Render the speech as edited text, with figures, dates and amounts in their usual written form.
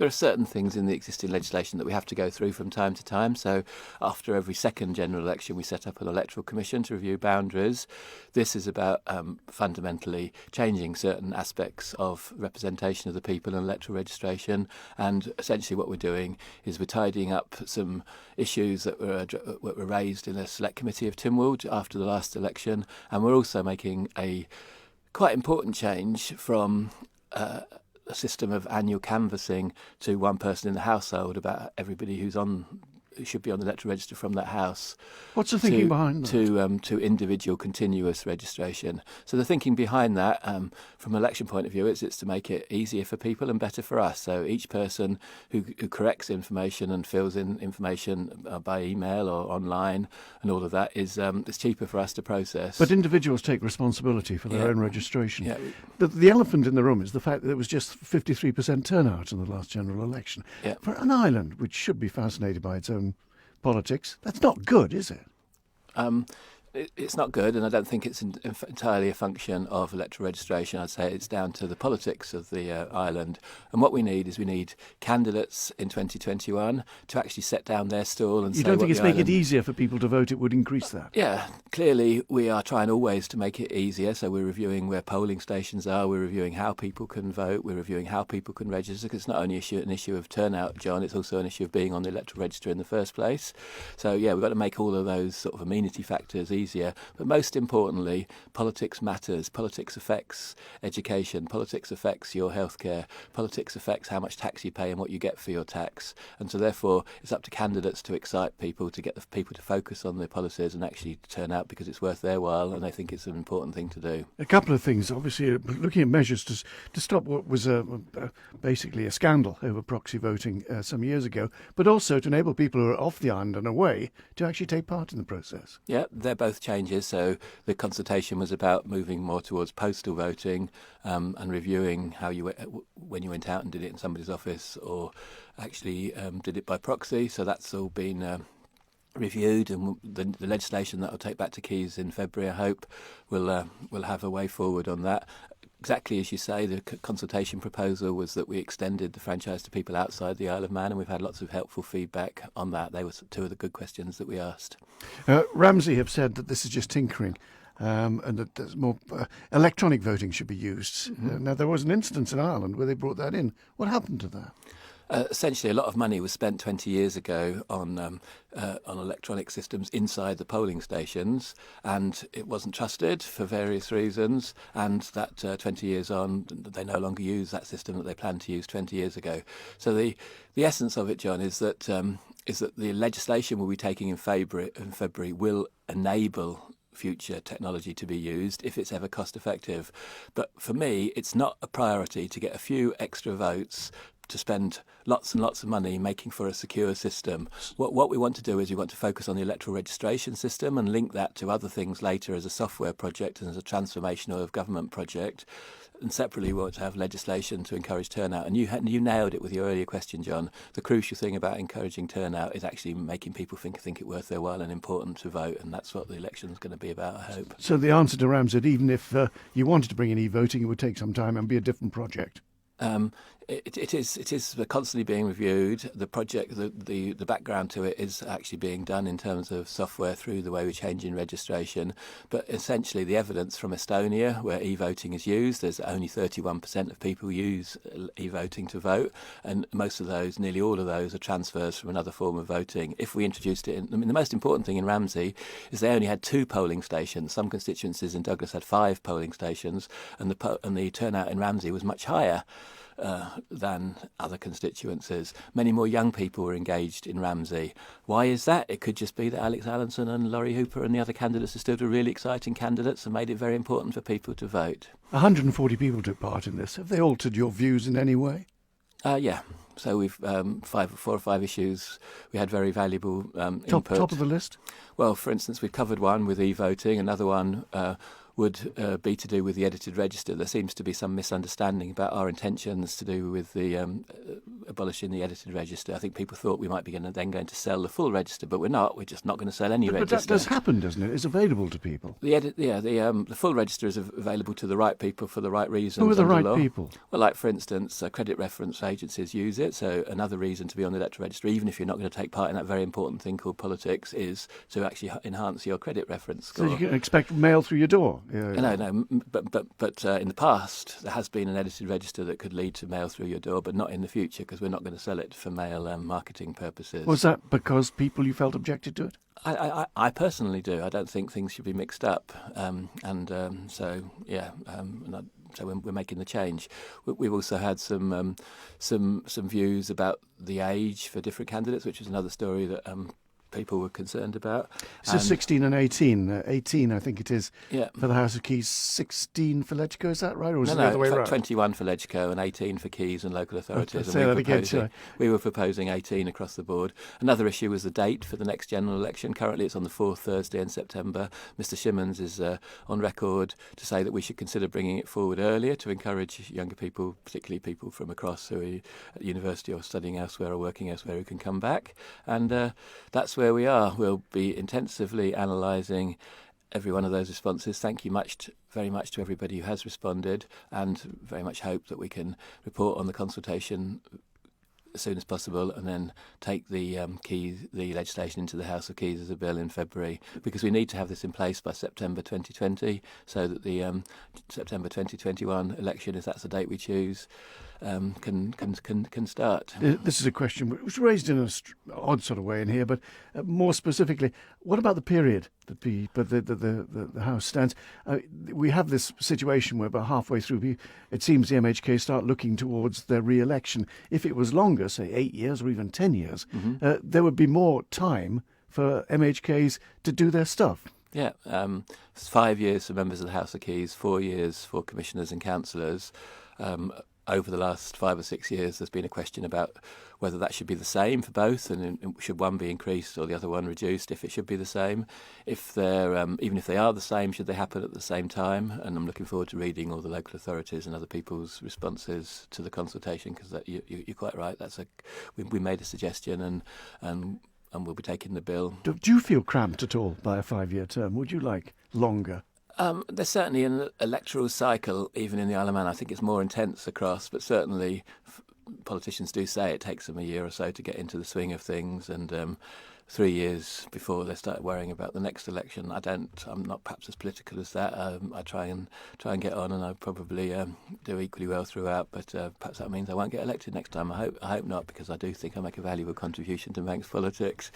There are certain things in the existing legislation that we have to go through from time to time. So after every second general election, we set up an electoral commission to review boundaries. This is about fundamentally changing certain aspects of representation of the people in electoral registration. And essentially what we're doing is we're tidying up some issues that were raised in a select committee of Tynwald after the last election. And we're also making a quite important change from a system of annual canvassing to one person in the household about everybody who should be on the electoral register from that house. What's the thinking behind that? To individual continuous registration. So the thinking behind that, from an election point of view, is it's to make it easier for people and better for us. So each person who corrects information and fills in information by email or online and all of that is cheaper for us to process. But individuals take responsibility for their own registration. Yeah. The elephant in the room is the fact that there was just 53% turnout in the last general election. Yeah. For an island which should be fascinated by its own politics, that's not good, is it? It's not good, and I don't think it's entirely a function of electoral registration. I'd say it's down to the politics of the island. And what we need candidates in 2021 to actually set down their stall and say. You don't think it's make it easier for people to vote? It would increase that. Yeah, clearly we are trying always to make it easier. So we're reviewing where polling stations are. We're reviewing how people can vote. We're reviewing how people can register. Because it's not only an issue of turnout, John. It's also an issue of being on the electoral register in the first place. So yeah, we've got to make all of those sort of amenity factors easier. But most importantly, politics matters. Politics affects education. Politics affects your healthcare. Politics affects how much tax you pay and what you get for your tax. And so therefore, it's up to candidates to excite people, to get the people to focus on their policies and actually turn out because it's worth their while and they think it's an important thing to do. A couple of things. Obviously, looking at measures to stop what was basically a scandal over proxy voting some years ago, but also to enable people who are off the island and away to actually take part in the process. Yeah, they're both changes. So the consultation was about moving more towards postal voting and reviewing how when you went out and did it in somebody's office or actually did it by proxy. So that's all been reviewed, and the legislation that I'll take back to Keys in February, I hope, will have a way forward on that. Exactly as you say, the consultation proposal was that we extended the franchise to people outside the Isle of Man, and we've had lots of helpful feedback on that. They were two of the good questions that we asked. Ramsey have said that this is just tinkering and that there's more electronic voting should be used. Mm-hmm. Now, there was an instance in Ireland where they brought that in. What happened to that? Essentially, a lot of money was spent 20 years ago on electronic systems inside the polling stations, and it wasn't trusted for various reasons. And that 20 years on, they no longer use that system that they planned to use 20 years ago. So the essence of it, John, is that the legislation we'll be taking in February will enable future technology to be used if it's ever cost effective. But for me, it's not a priority to get a few extra votes to spend lots and lots of money making for a secure system. What we want to do is we want to focus on the electoral registration system and link that to other things later as a software project and as a transformational of government project. And separately, we want to have legislation to encourage turnout. And you nailed it with your earlier question, John. The crucial thing about encouraging turnout is actually making people think it worth their while and important to vote. And that's what the election is going to be about, I hope. So the answer to Ram said, even if you wanted to bring in e-voting, it would take some time and be a different project. It is constantly being reviewed. The project, the background to it is actually being done in terms of software through the way we change in registration. But essentially, the evidence from Estonia, where e-voting is used, there's only 31% of people use e-voting to vote, and most of those, nearly all of those, are transfers from another form of voting. If we introduced it, the most important thing in Ramsey is they only had 2 polling stations. Some constituencies in Douglas had 5 polling stations, and the turnout in Ramsey was much higher than other constituencies. Many more young people were engaged in Ramsey. Why is that? It could just be that Alex Allinson and Laurie Hooper and the other candidates are still really exciting candidates and made it very important for people to vote. 140 people took part in this. Have they altered your views in any way? Yeah. So we've 4 or 5 issues. We had very valuable input. Top of the list? Well, for instance, we've covered one with e-voting. Another one would be to do with the edited register. There seems to be some misunderstanding about our intentions to do with the abolishing the edited register. I think people thought we might be going to sell the full register, but we're not. We're just not going to sell any register. But that does happen, doesn't it? It's available to people. The full register is available to the right people for the right reasons. Who are the under right law. people? Well, like for instance, credit reference agencies use it. So another reason to be on the electoral register, even if you're not going to take part in that very important thing called politics, is to actually enhance your credit reference score. So you can expect mail through your door. No, but in the past there has been an edited register that could lead to mail through your door, but not in the future, because we're not going to sell it for mail marketing purposes. Was that because people you felt objected to it? I personally do. I don't think things should be mixed up, so we're making the change. We've also had some views about the age for different candidates, which is another story that people were concerned about. So 16 and 18. 18, I think it is, Yeah. for the House of Keys, 16 for Legco, is that right? Or is it the No, other way it's like around? 21 for Legco and 18 for Keys and local authorities. say that again, shall I? We were proposing 18 across the board. Another issue was the date for the next general election. Currently it's on the fourth Thursday in September. Mr Shimmons is on record to say that we should consider bringing it forward earlier to encourage younger people, particularly people from across who are at university or studying elsewhere or working elsewhere, who can come back. And that's where we are. We'll be intensively analysing every one of those responses. Thank you very much to everybody who has responded, and very much hope that we can report on the consultation as soon as possible, and then take the legislation into the House of Keys as a bill in February, because we need to have this in place by September 2020, so that the September 2021 election, if that's the date we choose, can start. This is a question which was raised in an odd sort of way in here, but more specifically, what about the period that the House stands? We have this situation where about halfway through, it seems the MHK start looking towards their re-election. If it was longer, say 8 years or even 10 years, there would be more time for MHKs to do their stuff. Yeah, it's 5 years for members of the House of Keys, 4 years for commissioners and councillors. Over the last 5 or 6 years, there's been a question about whether that should be the same for both, and should one be increased or the other one reduced, if it should be the same. If they're, even if they are the same, should they happen at the same time? And I'm looking forward to reading all the local authorities and other people's responses to the consultation, because you're quite right. We made a suggestion, and we'll be taking the bill. Do you feel cramped at all by a 5-year term? Would you like longer? There's certainly an electoral cycle, even in the Isle of Man. I think it's more intense across, but certainly politicians do say it takes them a year or so to get into the swing of things, and 3 years before they start worrying about the next election. I'm not perhaps as political as that. I try and get on, and I probably do equally well throughout, but perhaps that means I won't get elected next time. I hope not, because I do think I make a valuable contribution to Manx politics.